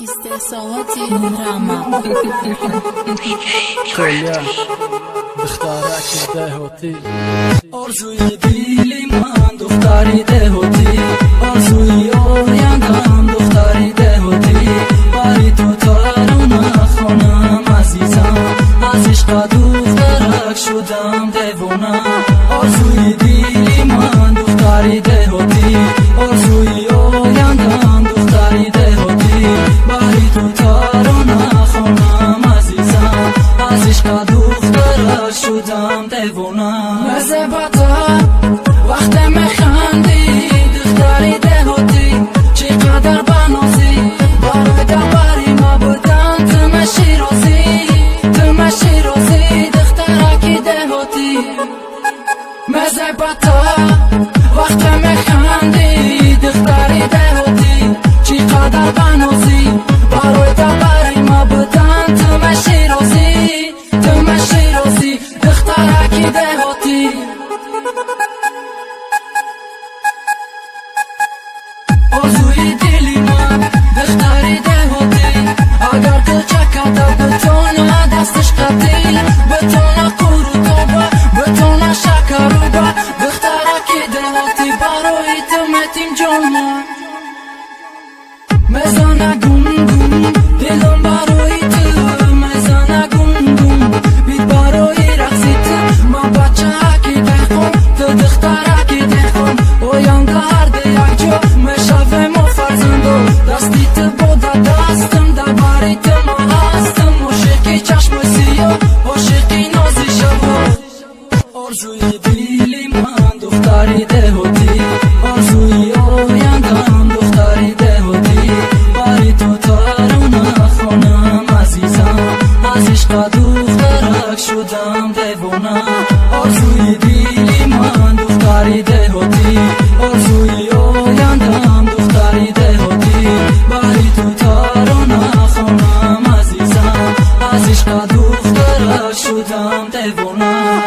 استثاراتي دراما كلها بختارك دهوتي آرزوی دیلی من دختری دهوتی آرزوی آیندم دختری دهوتی بری تو ترانه خانم عزیزم از عشق دخترک شدم دیوانه آرزوی دیلی من دختری دهوتی آرزوی آیندم دختری دهوتی بری تو ترانه خانم عزیزم از عشق دخترک شدم دیوانه مزه بطا وقت میخندی دختری دهوتی چقدر بنازی برای دبری ما بودن تو مشی روزی دخترکی دهوتی مزه بطا وقت میخندی دختری دهوتی چقدر بنازی برای دبری ما بودن تو مشی روزی دخترکی دهوتی آرزوی دلی من دختری دهوتی اگر کوچکت بتونه دستش قتیل بتونه قروتابه بتونه شکروبه دخترکی دهوتی برای تو متیم جانم مزانه گم دلم برای تو مزانه گم بید برای رقصی تو من بچه اکی دخون تو دخترکی دخون اویان گرده یک جا مشوه ما فرزندو دستی تو بوده دستم در بری تو ما هستم عاشقی چشم سیاه عاشقی نازی شبا آرزوی دیلی من دختری دهوتی آرزوی آیندم دختری دهوتی بری تو ترانه خانم عزیزم از عشق دخترک شدم دیوانه آرزوی دیلی من دختری دهوتی آرزوی آیندم دختری دهوتی بری تو ترانه خانم عزیزم از عشق دخترک شدم دیوانه